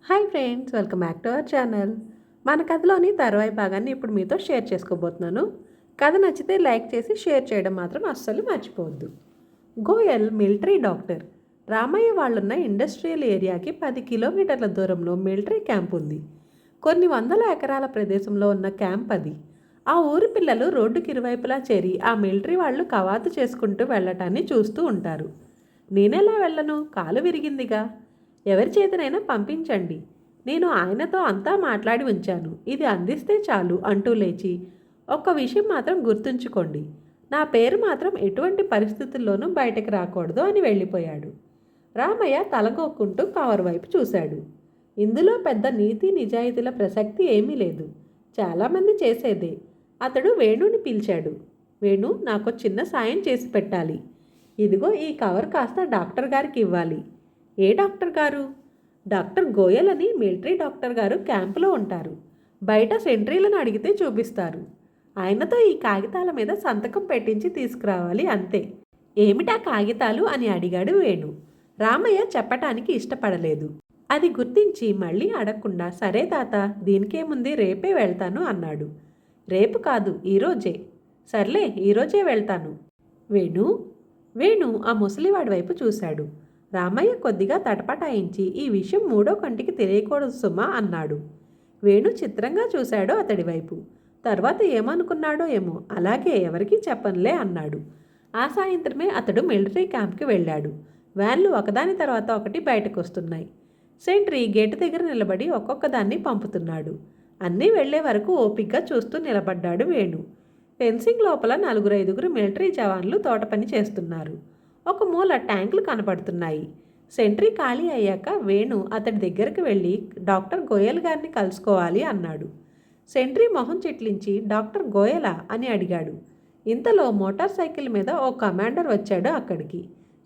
Hi friends, welcome back to our channel. మన కథలోని తర్వాయి భాగాన్ని ఇప్పుడు మీతో షేర్ చేసుకోబోతున్నాను. కథ నచ్చితే లైక్ చేసి షేర్ చేయడం మాత్రం అస్సలు మర్చిపోవద్దు. Goyal military doctor. రామయ్య వాళ్ళున్న ఇండస్ట్రియల్ ఏరియాకి 10 కిలోమీటర్ల దూరంలో మిలిటరీ క్యాంప్ ఉంది. కొన్ని వందల ఎకరాల ప్రదేశంలో ఉన్న క్యాంప్ అది. ఆ ఊరి పిల్లలు రోడ్డుకి ఇరువైపులా చేరి ఆ మిలిటరీ వాళ్ళు కవాతు చేసుకుంటూ వెళ్ళటాన్ని చూస్తూ ఉంటారు. నేనెలా వెళ్ళను? కాలు విరిగిందిగా. ఎవరి చేతనైనా పంపించండి. నేను ఆయనతో అంతా మాట్లాడి ఉంచాను. ఇది అందిస్తే చాలు అంటూ లేచి, ఒక్క విషయం మాత్రం గుర్తుంచుకోండి, నా పేరు మాత్రం ఎటువంటి పరిస్థితుల్లోనూ బయటకు రాకూడదు అని వెళ్ళిపోయాడు. రామయ్య తలగొక్కుంటూ కవర్ వైపు చూశాడు. ఇందులో పెద్ద నీతి నిజాయితీల ప్రసక్తి ఏమీ లేదు. చాలామంది చేసేదే. అతడు వేణుని పిలిచాడు. వేణు, నాకు చిన్న సాయం చేసి పెట్టాలి. ఇదిగో ఈ కవర్ కాస్త డాక్టర్ గారికి ఇవ్వాలి. ఏ డాక్టర్ గారు? డాక్టర్ గోయల్ అని మిలిటరీ డాక్టర్ గారు క్యాంపులో ఉంటారు. బయట సెంట్రీలను అడిగితే చూపిస్తారు. ఆయనతో ఈ కాగితాల మీద సంతకం పెట్టించి తీసుకురావాలి, అంతే. ఏమిటా కాగితాలు అని అడిగాడు వేణు. రామయ్య చెప్పటానికి ఇష్టపడలేదు. అది గుర్తించి మళ్ళీ అడగకుండా, సరే తాత, దీనికేముంది, రేపే వెళ్తాను అన్నాడు. రేపు కాదు, ఈరోజే. సర్లే, ఈరోజే వెళ్తాను. వేణు వేణు ఆ ముసలివాడి వైపు చూశాడు. రామయ్య కొద్దిగా తటపటాయించి, ఈ విషయం మూడో కంటికి తెలియకూడదు సుమా అన్నాడు. వేణు చిత్రంగా చూశాడు అతడి వైపు. తర్వాత ఏమనుకున్నాడో ఏమో, అలాగే ఎవరికీ చెప్పనులే అన్నాడు. ఆ సాయంత్రమే అతడు మిలిటరీ క్యాంప్కి వెళ్ళాడు. వ్యాన్లు ఒకదాని తర్వాత ఒకటి బయటకు వస్తున్నాయి. సెంట్రీ గేటు దగ్గర నిలబడి ఒక్కొక్క దాన్ని పంపుతున్నాడు. అన్నీ వెళ్లే వరకు ఓపిగ్గా చూస్తూ నిలబడ్డాడు వేణు. ఫెన్సింగ్ లోపల 4-5 మిలిటరీ జవాన్లు తోట పని చేస్తున్నారు. ఒక మూల ట్యాంకులు కనపడుతున్నాయి. సెంట్రీ ఖాళీ అయ్యాక వేణు అతడి దగ్గరికి వెళ్ళి, డాక్టర్ గోయల్ గారిని కలుసుకోవాలి అన్నాడు. సెంట్రీ మొహం చిట్లించి, డాక్టర్ గోయలా అని అడిగాడు. ఇంతలో మోటార్ సైకిల్ మీద ఓ కమాండర్ వచ్చాడు అక్కడికి.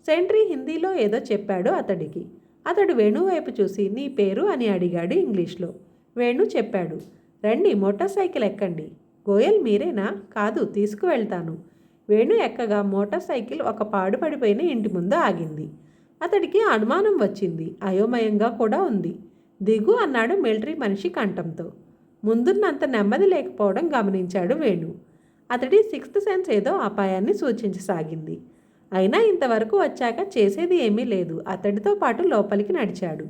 సెంట్రీ హిందీలో ఏదో చెప్పాడు అతడికి. అతడు వేణు వైపు చూసి, నీ పేరు అని అడిగాడు ఇంగ్లీష్లో. వేణు చెప్పాడు. రండి, మోటార్ సైకిల్ ఎక్కండి. గోయల్ మీరేనా? కాదు, తీసుకువెళ్తాను. వేణు ఎక్కగా మోటార్ సైకిల్ ఒక పాడుపడిపోయిన ఇంటి ముందు ఆగింది. అతడికి అనుమానం వచ్చింది. అయోమయంగా కూడా ఉంది. దిగు అన్నాడు మిలిటరీ మనిషి కంఠంతో. ముందున్నంత నెమ్మది లేకపోవడం గమనించాడు వేణు. అతడి సిక్స్త్ సెన్స్ ఏదో అపాయాన్ని సూచించసాగింది. అయినా ఇంతవరకు వచ్చాక చేసేది ఏమీ లేదు. అతడితో పాటు లోపలికి నడిచాడు.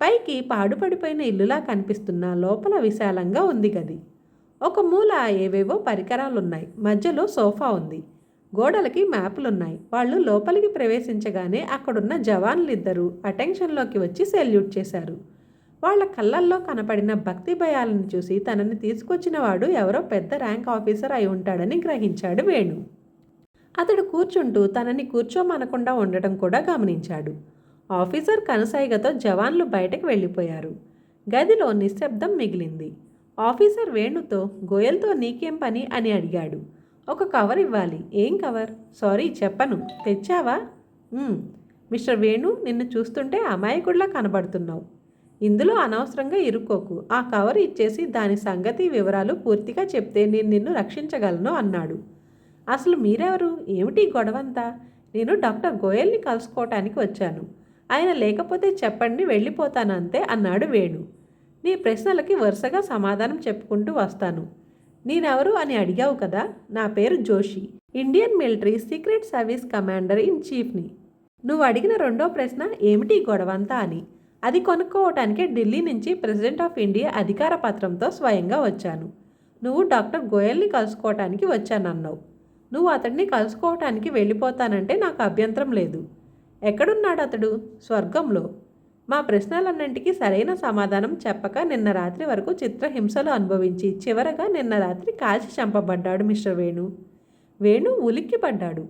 పైకి పాడుపడిపోయిన ఇల్లులా కనిపిస్తున్న లోపల విశాలంగా ఉంది గది. ఒక మూల ఏవేవో పరికరాలున్నాయి. మధ్యలో సోఫా ఉంది. గోడలకి మ్యాపులున్నాయి. వాళ్ళు లోపలికి ప్రవేశించగానే అక్కడున్న జవాన్లిద్దరూ అటెన్షన్లోకి వచ్చి సెల్యూట్ చేశారు. వాళ్ళ కళ్ళల్లో కనపడిన భక్తి భయాలను చూసి తనని తీసుకొచ్చిన వాడు ఎవరో పెద్ద ర్యాంక్ ఆఫీసర్ అయి ఉంటాడని గ్రహించాడు వేణు. అతడు కూర్చుంటూ తనని కూర్చోమనకుండా ఉండటం కూడా గమనించాడు. ఆఫీసర్ కనుసైగతో జవాన్లు బయటకు వెళ్ళిపోయారు. గదిలో నిశ్శబ్దం మిగిలింది. ఆఫీసర్ వేణుతో, గోయల్తో నీకేం పని అని అడిగాడు. ఒక కవర్ ఇవ్వాలి. ఏం కవర్? సారీ, చెప్పను. తెచ్చావా? మిస్టర్ వేణు, నిన్ను చూస్తుంటే అమాయకుడిలా కనబడుతున్నావు. ఇందులో అనవసరంగా ఇరుక్కోకు. ఆ కవర్ ఇచ్చేసి దాని సంగతి వివరాలు పూర్తిగా చెప్తే నేను నిన్ను రక్షించగలను అన్నాడు. అసలు మీరెవరు? ఏమిటి గొడవంతా? నేను డాక్టర్ గోయల్ని కలుసుకోవటానికి వచ్చాను. ఆయన లేకపోతే చెప్పండి, వెళ్ళిపోతానంతే అన్నాడు వేణు. నీ ప్రశ్నలకి వరుసగా సమాధానం చెప్పుకుంటూ వస్తాను. నేనెవరు అని అడిగావు కదా. నా పేరు Joshi, Indian military secret service commander in చీఫ్ని. నువ్వు అడిగిన రెండో ప్రశ్న ఏమిటి గొడవంతా అని. అది కొనుక్కోవటానికే ఢిల్లీ నుంచి ప్రెసిడెంట్ ఆఫ్ ఇండియా అధికార పత్రంతో స్వయంగా వచ్చాను. నువ్వు డాక్టర్ గోయల్ని కలుసుకోవటానికి వచ్చానన్నావు. నువ్వు అతడిని కలుసుకోవటానికి వెళ్ళిపోతానంటే నాకు అభ్యంతరం లేదు. ఎక్కడున్నాడు అతడు? స్వర్గంలో. మా ప్రశ్నలన్నింటికీ సరైన సమాధానం చెప్పక నిన్న రాత్రి వరకు చిత్రహింసలు అనుభవించి చివరగా నిన్న రాత్రి కాల్చి చంపబడ్డాడు మిస్టర్ వేణు. వేణు ఉలిక్కిపడ్డాడు.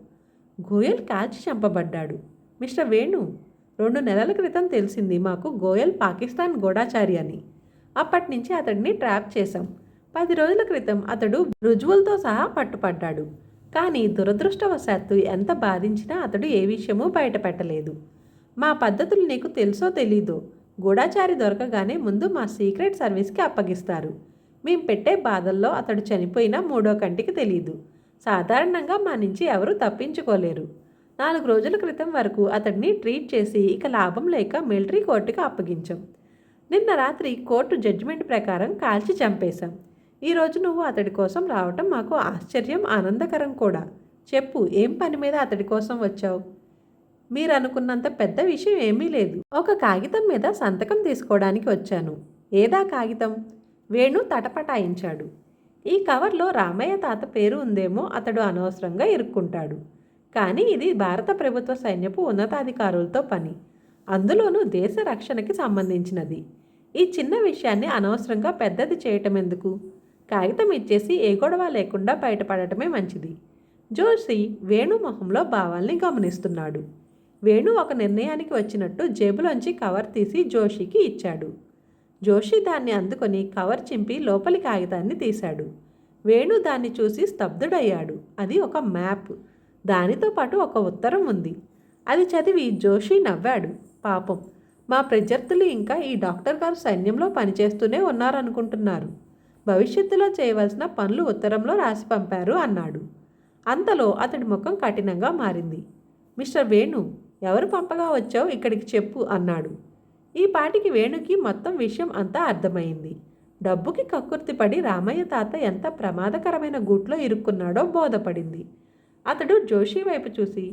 గోయల్ కాల్చి చంపబడ్డాడు. మిస్టర్ వేణు, 2 నెలల క్రితం తెలిసింది మాకు గోయల్ పాకిస్తాన్ గూఢాచారి అని. అప్పటి నుంచి అతడిని ట్రాప్ చేశాం. 10 రోజుల క్రితం అతడు రుజువులతో సహా పట్టుపడ్డాడు. కానీ దురదృష్టవశాత్తు ఎంత బాధించినా అతడు ఏ విషయమూ బయటపెట్టలేదు. మా పద్ధతులు నీకు తెలుసో తెలీదో, గూఢాచారి దొరకగానే ముందు మా సీక్రెట్ సర్వీస్కి అప్పగిస్తారు. మేం పెట్టే బాధల్లో అతడు చనిపోయినా మూడో కంటికి తెలీదు. సాధారణంగా మా నుంచి ఎవరూ తప్పించుకోలేరు. 4 రోజుల క్రితం వరకు అతడిని ట్రీట్ చేసి ఇక లాభం లేక మిలిటరీ కోర్టుకి అప్పగించాం. నిన్న రాత్రి కోర్టు జడ్జిమెంట్ ప్రకారం కాల్చి చంపేశాం. ఈరోజు నువ్వు అతడి కోసం రావటం మాకు ఆశ్చర్యం, ఆనందకరం కూడా. చెప్పు, ఏం పని మీద అతడి కోసం వచ్చావు? మీరు అనుకున్నంత పెద్ద విషయం ఏమీ లేదు. ఒక కాగితం మీద సంతకం తీసుకోవడానికి వచ్చాను. ఏదా కాగితం? వేణు తటపటాయించాడు. ఈ కవర్లో రామయ్య తాత పేరు ఉందేమో, అతడు అనవసరంగా ఇరుక్కుంటాడు. కానీ ఇది భారత ప్రభుత్వ సైన్యపు ఉన్నతాధికారులతో పని, అందులోనూ దేశ రక్షణకి సంబంధించినది. ఈ చిన్న విషయాన్ని అనవసరంగా పెద్దది చేయటం ఎందుకు? కాగితం ఇచ్చేసి ఏ గొడవ లేకుండా బయటపడటమే మంచిది. జోషి వేణు మొహంలో భావాల్ని గమనిస్తున్నాడు. వేణు ఒక నిర్ణయానికి వచ్చినట్టు జేబులోంచి కవర్ తీసి జోషికి ఇచ్చాడు. జోషి దాన్ని అందుకొని కవర్ చింపి లోపలి కాగితాన్ని తీశాడు. వేణు దాన్ని చూసి స్తబ్దుడయ్యాడు. అది ఒక మ్యాప్. దానితో పాటు ఒక ఉత్తరం ఉంది. అది చదివి జోషి నవ్వాడు. పాపం, మా ప్రత్యర్థులు ఇంకా ఈ డాక్టర్ గారు సైన్యంలో పనిచేస్తూనే ఉన్నారనుకుంటున్నారు. భవిష్యత్తులో చేయవలసిన పనులు ఉత్తరంలో రాసి పంపారు అన్నాడు. అంతలో అతడి ముఖం కఠినంగా మారింది. మిస్టర్ వేణు, ఎవరు పంపగా వచ్చావు ఇక్కడికి చెప్పు అన్నాడు. ఈ పాటికి వేణుకి మొత్తం విషయం అంతా అర్థమైంది. డబ్బుకి కక్కుర్తిపడి రామయ్య తాత ఎంత ప్రమాదకరమైన గూట్లో ఇరుక్కున్నాడో బోధపడింది. అతడు జోషి వైపు చూసి,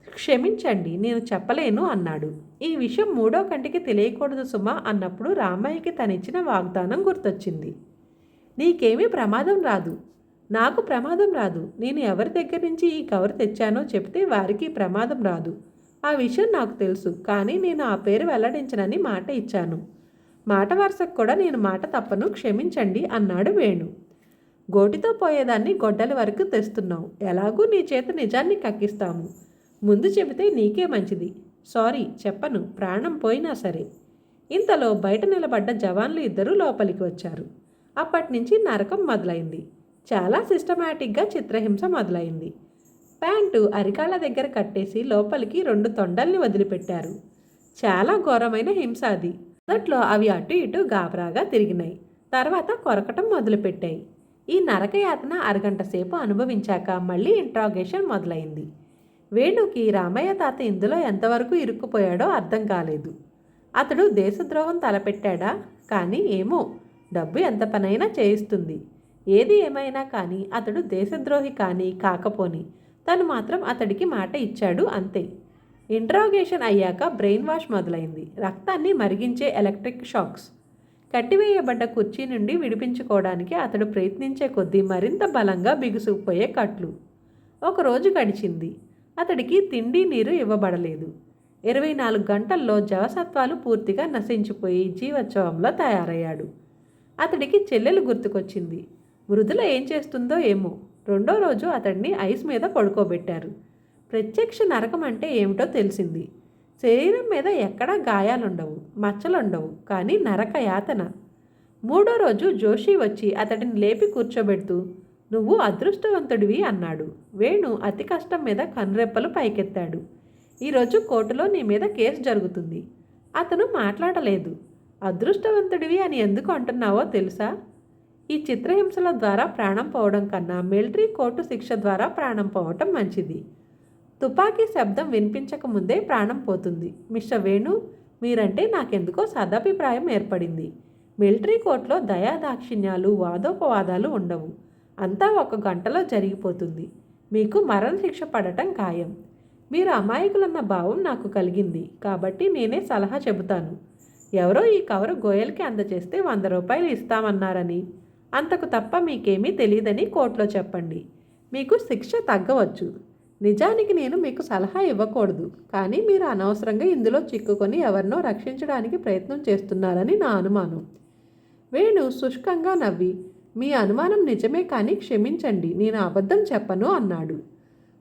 క్షమించండి, నేను చెప్పలేను అన్నాడు. ఈ విషయం మూడో కంటికి తెలియకూడదు సుమా అన్నప్పుడు రామయ్యకి తనిచ్చిన వాగ్దానం గుర్తొచ్చింది. నీకేమీ ప్రమాదం రాదు. నాకు ప్రమాదం రాదు. నేను ఎవరి దగ్గర నుంచి ఈ కవర్ తెచ్చానో చెప్తే వారికి ప్రమాదం రాదు. ఆ విషయం నాకు తెలుసు. కానీ నేను ఆ పేరు వెల్లడించనని మాట ఇచ్చాను. మాట వరుసకు కూడా నేను మాట తప్పను, క్షమించండి అన్నాడు వేణు. గోటితో పోయేదాన్ని గొడ్డల వరకు తెస్తున్నావు. ఎలాగూ నీ చేత నిజాన్ని కక్కిస్తాము. ముందు చెబితే నీకే మంచిది. సారీ, చెప్పను, ప్రాణం పోయినా సరే. ఇంతలో బయట నిలబడ్డ జవాన్లు ఇద్దరూ లోపలికి వచ్చారు. అప్పటినుంచి నరకం మొదలైంది. చాలా సిస్టమేటిక్గా చిత్రహింస మొదలైంది. ప్యాంటు అరికాళ్ళ దగ్గర కట్టేసి లోపలికి 2 తొండల్ని వదిలిపెట్టారు. చాలా ఘోరమైన హింస అది. మొదట్లో అవి అటు ఇటు గాబరాగా తిరిగినాయి. తర్వాత కొరకటం మొదలుపెట్టాయి. ఈ నరకయాతన అరగంట సేపు అనుభవించాక మళ్ళీ ఇంట్రాగేషన్ మొదలైంది. వేణుకి రామయ్య తాత ఇందులో ఎంతవరకు ఇరుక్కుపోయాడో అర్థం కాలేదు. అతడు దేశద్రోహం తలపెట్టాడా? కానీ ఏమో, డబ్బు ఎంత పనైనా చేయిస్తుంది. ఏది ఏమైనా కానీ అతడు దేశద్రోహి కానీ కాకపోని తను మాత్రం అతడికి మాట ఇచ్చాడు, అంతే. ఇంట్రాగేషన్ అయ్యాక బ్రెయిన్ వాష్ మొదలైంది. రక్తాన్ని మరిగించే ఎలక్ట్రిక్ షాక్స్. కట్టివేయబడ్డ కుర్చీ నుండి విడిపించుకోవడానికి అతడు ప్రయత్నించే కొద్దీ మరింత బలంగా బిగుసుకుపోయే కట్లు. ఒకరోజు గడిచింది. అతడికి తిండి నీరు ఇవ్వబడలేదు. 24 గంటల్లో జవసత్వాలు పూర్తిగా నశించిపోయి జీవోత్సవంలో తయారయ్యాడు. అతడికి చెల్లెలు గుర్తుకొచ్చింది. మృదుల ఏం చేస్తుందో ఏమో. 2వ రోజు అతడిని ఐస్ మీద పడుకోబెట్టారు. ప్రత్యక్ష నరకం అంటే ఏమిటో తెలిసింది. శరీరం మీద ఎక్కడా గాయాలుండవు, మచ్చలుండవు, కానీ నరక యాతన. 3వ రోజు జోషి వచ్చి అతడిని లేపి కూర్చోబెడుతూ, నువ్వు అదృష్టవంతుడివి అన్నాడు. వేణు అతి కష్టం మీద కనురెప్పలు పైకెత్తాడు. ఈరోజు కోర్టులో నీ మీద కేసు జరుగుతుంది. అతను మాట్లాడలేదు. అదృష్టవంతుడివి అని ఎందుకు అంటున్నావో తెలుసా? ఈ చిత్రహింసల ద్వారా ప్రాణం పోవడం కన్నా మిలిటరీ కోర్టు శిక్ష ద్వారా ప్రాణం పోవటం మంచిది. తుపాకీ శబ్దం వినిపించకముందే ప్రాణం పోతుంది. మిస్టర్ వేణు, మీరంటే నాకెందుకో సదభిప్రాయం ఏర్పడింది. మిలిటరీ కోర్టులో దయాదాక్షిణ్యాలు, వాదోపవాదాలు ఉండవు. అంతా 1 గంటలో జరిగిపోతుంది. మీకు మరణశిక్ష పడటం ఖాయం. మీరు అమాయకులన్న భావం నాకు కలిగింది. కాబట్టి నేనే సలహా చెబుతాను. ఎవరో ఈ కవరు గోయల్కి అందజేస్తే 100 రూపాయలు ఇస్తామన్నారని, అంతకు తప్ప మీకేమీ తెలియదని కోర్టులో చెప్పండి. మీకు శిక్ష తగ్గవచ్చు. నిజానికి నేను మీకు సలహా ఇవ్వకూడదు, కానీ మీరు అనవసరంగా ఇందులో చిక్కుకొని ఎవరినో రక్షించడానికి ప్రయత్నం చేస్తున్నారని నా అనుమానం. వేణు శుష్కంగా నవ్వి, మీ అనుమానం నిజమే, కానీ క్షమించండి, నేను అబద్ధం చెప్పను అన్నాడు.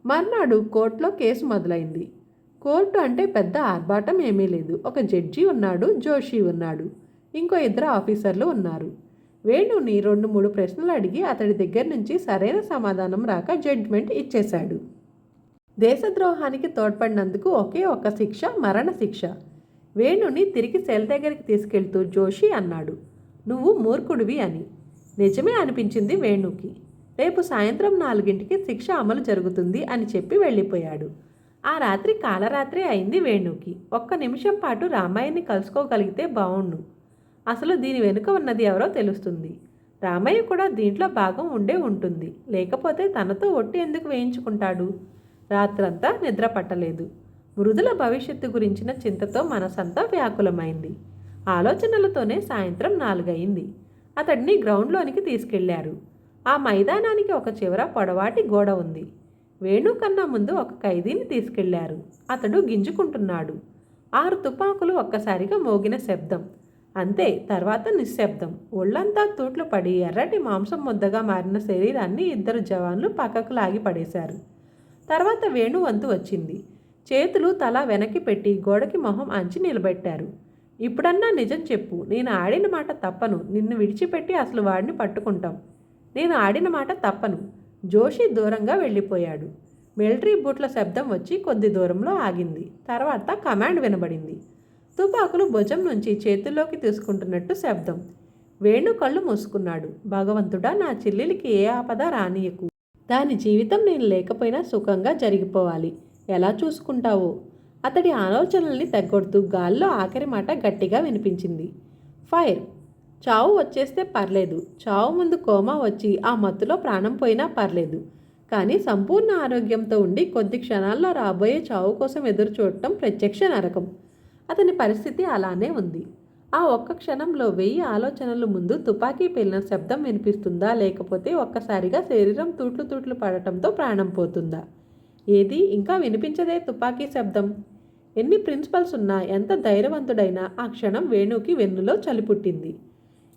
మర్నాడు కోర్టులో కేసు మొదలైంది. కోర్టు అంటే పెద్ద ఆర్భాటం ఏమీ లేదు. ఒక జడ్జి ఉన్నాడు, జోషి ఉన్నాడు, ఇంకో 2 ఆఫీసర్లు ఉన్నారు. వేణుని 2-3 ప్రశ్నలు అడిగి అతడి దగ్గర నుంచి సరైన సమాధానం రాక జడ్జిమెంట్ ఇచ్చేశాడు. దేశద్రోహానికి తోడ్పడినందుకు ఒకే ఒక శిక్ష, మరణశిక్ష. వేణుని తిరిగి సెల్ దగ్గరికి తీసుకెళ్తూ జోషి అన్నాడు, నువ్వు మూర్ఖుడివి అని. నిజమే అనిపించింది వేణుకి. రేపు సాయంత్రం 4ంటికి శిక్ష అమలు జరుగుతుంది అని చెప్పి వెళ్ళిపోయాడు. ఆ రాత్రి కాలరాత్రి అయింది వేణుకి. 1 నిమిషం పాటు రామాయణ్ని కలుసుకోగలిగితే బావుండు. అసలు దీని వెనుక ఉన్నది ఎవరో తెలుస్తుంది. రామయ్య కూడా దీంట్లో భాగం ఉండే ఉంటుంది. లేకపోతే తనతో ఒట్టి ఎందుకు వేయించుకుంటాడు? రాత్రంతా నిద్ర పట్టలేదు. మృదుల భవిష్యత్తు గురించిన చింతతో మనసంతా వ్యాకులమైంది. ఆలోచనలతోనే సాయంత్రం 4 అయింది. అతడిని గ్రౌండ్లోనికి తీసుకెళ్లారు. ఆ మైదానానికి ఒక చివర పొడవాటి గోడ ఉంది. వేణు కన్నా ముందు ఒక ఖైదీని తీసుకెళ్లారు. అతడు గింజుకుంటున్నాడు. 6 తుపాకులు ఒక్కసారిగా మోగిన శబ్దం. అంతే, తర్వాత నిశ్శబ్దం. ఒళ్ళంతా తూట్లు పడి ఎర్రటి మాంసం ముద్దగా మారిన శరీరాన్ని 2 జవాన్లు పక్కకు లాగి పడేశారు. తర్వాత వేణు వంతు వచ్చింది. చేతులు తల వెనక్కి పెట్టి గోడకి మొహం అంచి నిలబెట్టారు. ఇప్పుడన్నా నిజం చెప్పు. నేను ఆడిన మాట తప్పను. నిన్ను విడిచిపెట్టి అసలు వాడిని పట్టుకుంటాం. నేను ఆడిన మాట తప్పను. జోషి దూరంగా వెళ్ళిపోయాడు. మిలిటరీ బూట్ల శబ్దం వచ్చి కొద్ది దూరంలో ఆగింది. తర్వాత కమాండ్ వినబడింది. తుపాకులు భుజం నుంచి చేతుల్లోకి తీసుకుంటున్నట్టు శబ్దం. వేణు కళ్ళు మూసుకున్నాడు. భగవంతుడా, నా చెల్లెలికి ఏ ఆపద రానియకు. దాని జీవితం నేను లేకపోయినా సుఖంగా జరిగిపోవాలి. ఎలా చూసుకుంటావో? అతడి ఆలోచనల్ని తగ్గొడుతూ గాల్లో ఆఖరి మాట గట్టిగా వినిపించింది. ఫైర్. చావు వచ్చేస్తే పర్లేదు. చావు ముందు కోమా వచ్చి ఆ మత్తులో ప్రాణం పోయినా పర్లేదు. కానీ సంపూర్ణ ఆరోగ్యంతో ఉండి కొద్ది క్షణాల్లో రాబోయే చావు కోసం ఎదురు చూడటం ప్రత్యక్ష నరకం. అతని పరిస్థితి అలానే ఉంది. ఆ ఒక్క క్షణంలో 1000 ఆలోచనలు ముందు తుపాకీ పేలిన శబ్దం వినిపిస్తుందా, లేకపోతే ఒక్కసారిగా శరీరం తూట్లు తూట్లు పడటంతో ప్రాణం పోతుందా? ఏది ఇంకా వినిపించదే తుపాకీ శబ్దం. ఎన్ని ప్రిన్సిపల్స్ ఉన్నా, ఎంత ధైర్యవంతుడైనా ఆ క్షణం వేణుకి వెన్నులో చలి పుట్టింది.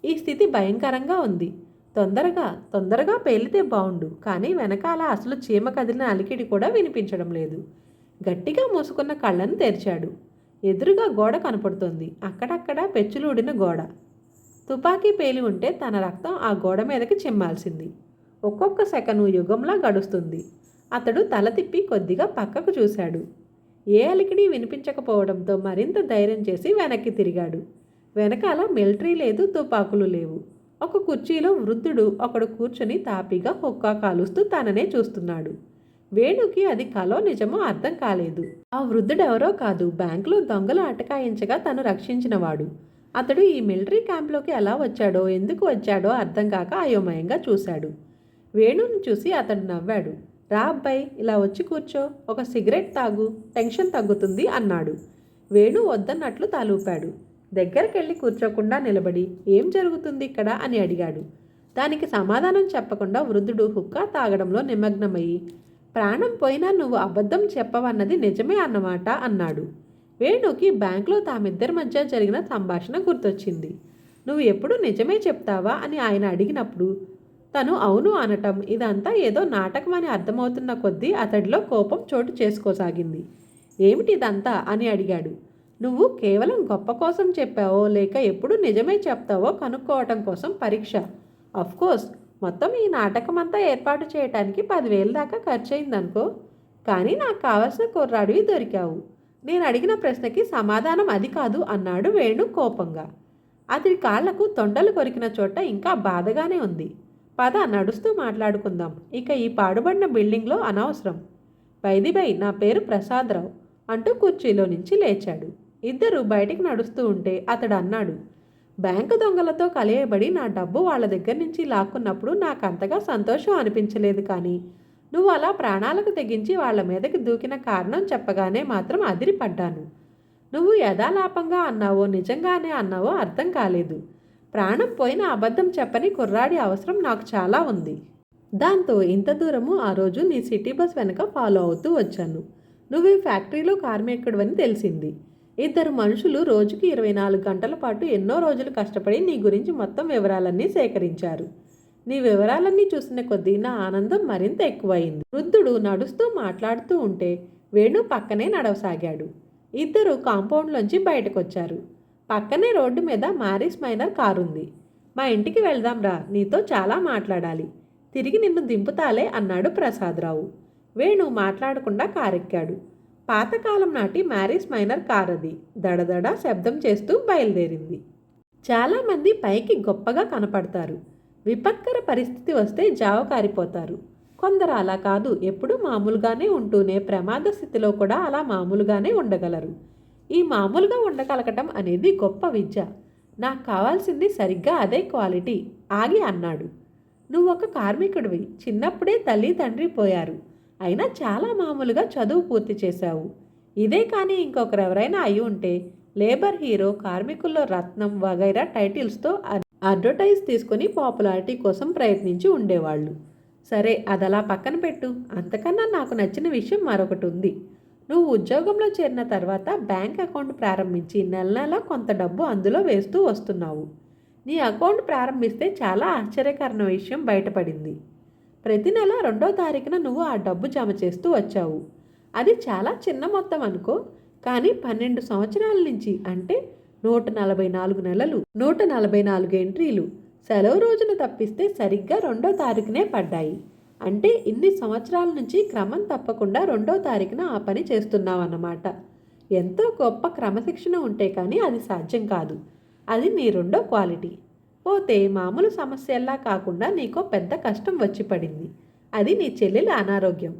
ఈ స్థితి భయంకరంగా ఉంది. తొందరగా పేలితే బావుండు. కానీ వెనకాల అసలు చీమ కదిలిన అలికిడి కూడా వినిపించడం లేదు. గట్టిగా మూసుకున్న కళ్ళను తెరిచాడు. ఎదురుగా గోడ కనపడుతోంది. అక్కడక్కడ పెచ్చులూడిన గోడ. తుపాకీ పేలి ఉంటే తన రక్తం ఆ గోడ మీదకి చిమ్మాల్సింది. ఒక్కొక్క సెకను యుగంలా గడుస్తుంది. అతడు తల తిప్పి కొద్దిగా పక్కకు చూశాడు. ఏ అలికిడి వినిపించకపోవడంతో మరింత ధైర్యం చేసి వెనక్కి తిరిగాడు. వెనకాల మిలిటరీ లేదు, తుపాకులు లేవు. ఒక కుర్చీలో వృద్ధుడు ఒకడు కూర్చొని తాపీగా హుక్కా కాలుస్తూ తననే చూస్తున్నాడు. వేణుకి అది కలో నిజమో అర్థం కాలేదు. ఆ వృద్ధుడెవరో కాదు, బ్యాంకులో దొంగలు అటకాయించగా తను రక్షించినవాడు. అతడు ఈ మిలిటరీ క్యాంప్లోకి ఎలా వచ్చాడో, ఎందుకు వచ్చాడో అర్థం కాక అయోమయంగా చూశాడు. వేణుని చూసి అతడు నవ్వాడు. రా అబ్బాయి, ఇలా వచ్చి కూర్చో, ఒక సిగరెట్ తాగు, టెన్షన్ తగ్గుతుంది అన్నాడు. వేణు వద్దన్నట్లు తలూపాడు. దగ్గరకెళ్ళి కూర్చోకుండా నిలబడి ఏం జరుగుతుంది ఇక్కడ అని అడిగాడు. దానికి సమాధానం చెప్పకుండా వృద్ధుడు హుక్కా తాగడంలో నిమగ్నమయ్యి, ప్రాణం పోయినా నువ్వు అబద్ధం చెప్పవన్నది నిజమే అన్నమాట అన్నాడు. వేణుకి బ్యాంకులో తామిద్దరి మధ్య జరిగిన సంభాషణ గుర్తొచ్చింది. నువ్వు ఎప్పుడు నిజమే చెప్తావా అని ఆయన అడిగినప్పుడు తను అవును అనటం, ఇదంతా ఏదో నాటకం అని అర్థమవుతున్న కొద్దీ అతడిలో కోపం చోటు చేసుకోసాగింది. ఏమిటిదంతా అని అడిగాడు. నువ్వు కేవలం గొప్ప కోసం చెప్పావో లేక ఎప్పుడు నిజమే చెప్తావో కనుక్కోవటం కోసం పరీక్ష. అఫ్కోర్స్ మొత్తం ఈ నాటకం అంతా ఏర్పాటు చేయడానికి 10,000 దాకా ఖర్చు అయిందనుకో. కానీ నాకు కావలసిన కుర్రాడివి దొరికావు. నేను అడిగిన ప్రశ్నకి సమాధానం అది కాదు అన్నాడు వేణు కోపంగా. అతడి కాళ్లకు తొండలు కొరికిన చోట ఇంకా బాధగానే ఉంది. పద, నడుస్తూ మాట్లాడుకుందాం. ఇక ఈ పాడుబడిన బిల్డింగ్లో అనవసరం. బై నా పేరు ప్రసాదరావు అంటూ కుర్చీలో నుంచి లేచాడు. ఇద్దరు బయటికి నడుస్తూ ఉంటే అతడు అన్నాడు, బ్యాంకు దొంగలతో కలియబడి నా డబ్బు వాళ్ళ దగ్గర నుంచి లాక్కున్నప్పుడు నాకు అంతగా సంతోషం అనిపించలేదు. కానీ నువ్వు అలా ప్రాణాలకు తెగించి వాళ్ళ మీదకి దూకిన కారణం చెప్పగానే మాత్రం అదిరిపడ్డాను. నువ్వు యథాలాపంగా అన్నావో నిజంగానే అన్నావో అర్థం కాలేదు. ప్రాణం పోయిన అబద్ధం చెప్పని కుర్రాడి అవసరం నాకు చాలా ఉంది. దాంతో ఇంత దూరము ఆ రోజు నీ సిటీ బస్ వెనక ఫాలో అవుతూ వచ్చాను. నువ్వు ఈ ఫ్యాక్టరీలో కార్మికుడివని తెలిసింది. 2 మనుషులు రోజుకి 24 గంటల పాటు ఎన్నో రోజులు కష్టపడి నీ గురించి మొత్తం వివరాలన్నీ సేకరించారు. నీ వివరాలన్నీ చూసిన కొద్దీ నా ఆనందం మరింత ఎక్కువయింది. వృద్ధుడు నడుస్తూ మాట్లాడుతూ ఉంటే వేణు పక్కనే నడవసాగాడు. ఇద్దరు కాంపౌండ్లోంచి బయటకొచ్చారు. పక్కనే రోడ్డు మీద మారిస్ మైనర్ కారుంది. మా ఇంటికి వెళ్దాం రా, నీతో చాలా మాట్లాడాలి. తిరిగి నిన్ను దింపుతాలే అన్నాడు ప్రసాదరావు. వేణు మాట్లాడకుండా కారెక్కాడు. పాతకాలం నాటి మ్యారీస్ మైనర్ కార్ అది. దడదడ శబ్దం చేస్తూ బయలుదేరింది. చాలామంది పైకి గొప్పగా కనపడతారు. విపత్కర పరిస్థితి వస్తే జావ కారిపోతారు. కొందరు అలా కాదు, ఎప్పుడూ మామూలుగానే ఉంటూనే ప్రమాద స్థితిలో కూడా అలా మామూలుగానే ఉండగలరు. ఈ మామూలుగా ఉండగలగటం అనేది గొప్ప విద్య. నాకు కావాల్సింది సరిగ్గా అదే క్వాలిటీ ఆగి అన్నాడు. నువ్వు ఒక కార్మికుడివి, చిన్నప్పుడే తల్లి తండ్రి పోయారు, అయినా చాలా మామూలుగా చదువు పూర్తి చేశావు. ఇదే కానీ ఇంకొకరెవరైనా అయి ఉంటే లేబర్ హీరో, కార్మికుల్లో రత్నం వగైరా టైటిల్స్తో అడ్వర్టైజ్ తీసుకొని పాపులారిటీ కోసం ప్రయత్నించి ఉండేవాళ్ళు. సరే అదలా పక్కన పెట్టు. అంతకన్నా నాకు నచ్చిన విషయం మరొకటి ఉంది. నువ్వు ఉద్యోగంలో చేరిన తర్వాత బ్యాంక్ అకౌంట్ ప్రారంభించి నెల నెల కొంత డబ్బు అందులో వేస్తూ వస్తున్నావు. నీ అకౌంట్ ప్రారంభిస్తే చాలా ఆశ్చర్యకరమైన విషయం బయటపడింది. ప్రతి నెల 2వ తారీఖున నువ్వు ఆ డబ్బు జమ చేస్తూ వచ్చావు. అది చాలా చిన్న మొత్తం అనుకో, కానీ 12 సంవత్సరాల నుంచి, అంటే 144 నెలలు, 144 ఎంట్రీలు సెలవు రోజున తప్పిస్తే సరిగ్గా 2వ తారీఖునే పడ్డాయి. అంటే ఇన్ని సంవత్సరాల నుంచి క్రమం తప్పకుండా 2వ తారీఖున ఆ పని చేస్తున్నావన్నమాట. ఎంతో గొప్ప క్రమశిక్షణ ఉంటే కానీ అది సాధ్యం కాదు. అది నీ 2వ క్వాలిటీ. పోతే మామూలు సమస్యల్లా కాకుండా నీకో పెద్ద కష్టం వచ్చి పడింది. అది నీ చెల్లెల అనారోగ్యం.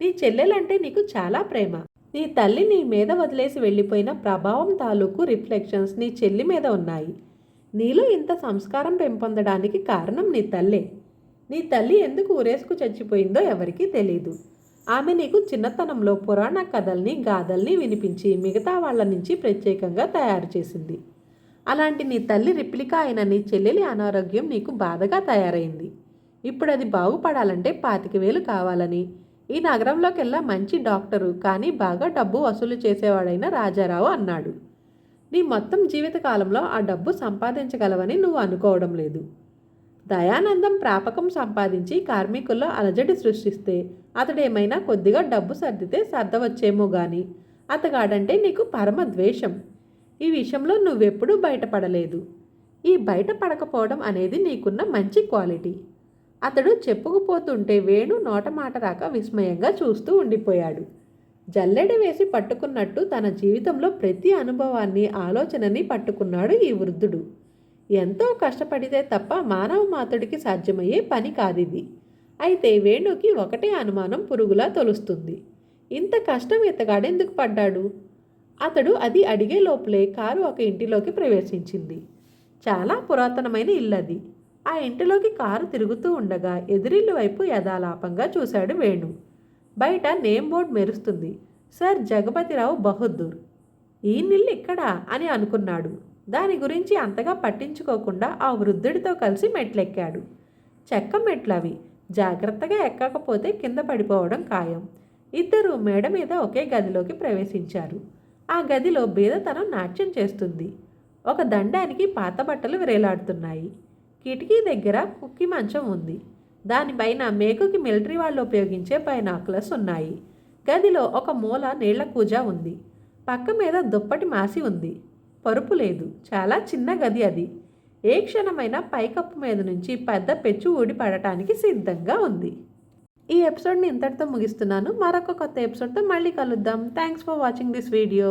నీ చెల్లెలంటే నీకు చాలా ప్రేమ. నీ తల్లి నీ మీద వదిలేసి వెళ్ళిపోయిన ప్రభావం తాలూకు రిఫ్లెక్షన్స్ నీ చెల్లి మీద ఉన్నాయి. నీలో ఇంత సంస్కారం పెంపొందడానికి కారణం నీ తల్లే. నీ తల్లి ఎందుకు ఊరేసుకు చచ్చిపోయిందో ఎవరికీ తెలీదు. ఆమె నీకు చిన్నతనంలో పురాణ కథల్ని గాథల్ని వినిపించి మిగతా వాళ్ళ నుంచి ప్రత్యేకంగా తయారు చేసింది. అలాంటి నీ తల్లి రిప్లికా అయిన నీ చెల్లెలి అనారోగ్యం నీకు బాధగా తయారైంది. ఇప్పుడు అది బాగుపడాలంటే 25,000 కావాలని ఈ నగరంలోకెల్లా మంచి డాక్టరు కానీ బాగా డబ్బు వసూలు చేసేవాడైన రాజారావు అన్నాడు. నీ మొత్తం జీవితకాలంలో ఆ డబ్బు సంపాదించగలవని నువ్వు అనుకోవడం లేదు. దయానందం ప్రాపకం సంపాదించి కార్మికుల్లో అలజడి సృష్టిస్తే అతడేమైనా కొద్దిగా డబ్బు సర్దితే సర్దవచ్చేమో గాని అతగాడంటే నీకు పరమ ద్వేషం. ఈ విషయంలో నువ్వెప్పుడూ బయటపడలేదు. ఈ బయటపడకపోవడం అనేది నీకున్న మంచి క్వాలిటీ. అతడు చెప్పుకుపోతుంటే వేణు నోట మాట రాక విస్మయంగా చూస్తూ ఉండిపోయాడు. జల్లెడ వేసి పట్టుకున్నట్టు తన జీవితంలో ప్రతి అనుభవాన్ని, ఆలోచనని పట్టుకున్నాడు ఈ వృద్ధుడు. ఎంతో కష్టపడితే తప్ప మానవ మాతుడికి సాధ్యమయ్యే పని కాదిది. అయితే వేణుకి ఒకటే అనుమానం పురుగులా తొలుస్తుంది. ఇంత కష్టం ఇతగాడెందుకు పడ్డాడు? అతడు అది అడిగే లోపలే కారు ఒక ఇంటిలోకి ప్రవేశించింది. చాలా పురాతనమైన ఇల్లది. ఆ ఇంటిలోకి కారు తిరుగుతూ ఉండగా ఎదురిల్లు వైపు యథాలాపంగా చూశాడు వేణు. బయట నేమ్ బోర్డ్ మెరుస్తుంది. సర్ జగపతిరావు బహదూర్. ఈ నిల్లు ఇక్కడా అని అనుకున్నాడు. దాని గురించి అంతగా పట్టించుకోకుండా ఆ వృద్ధుడితో కలిసి మెట్లెక్కాడు. చెక్క మెట్లవి. జాగ్రత్తగా ఎక్కకపోతే కింద పడిపోవడం ఖాయం. ఇద్దరు మేడ మీద ఒకే గదిలోకి ప్రవేశించారు. ఆ గదిలో బీదతనం నాట్యం చేస్తుంది. ఒక దండానికి పాత బట్టలు వేలాడుతున్నాయి. కిటికీ దగ్గర కుక్కి మంచం ఉంది. దానిపైన మేకుకి మిలిటరీ వాళ్ళు ఉపయోగించే బైనాకులర్స్ ఉన్నాయి. గదిలో ఒక మూల నీళ్ల కూజా ఉంది. పక్క మీద దుప్పటి మాసి ఉంది. పరుపు లేదు. చాలా చిన్న గది అది. ఏ క్షణమైనా పైకప్పు మీద నుంచి పెద్ద పెచ్చు ఊడి పడటానికి సిద్ధంగా ఉంది. ఈ ఎపిసోడ్ని ఇంతటితో ముగిస్తున్నాను. మరొక కొత్త ఎపిసోడ్తో మళ్ళీ కలుద్దాం. Thanks for watching this video.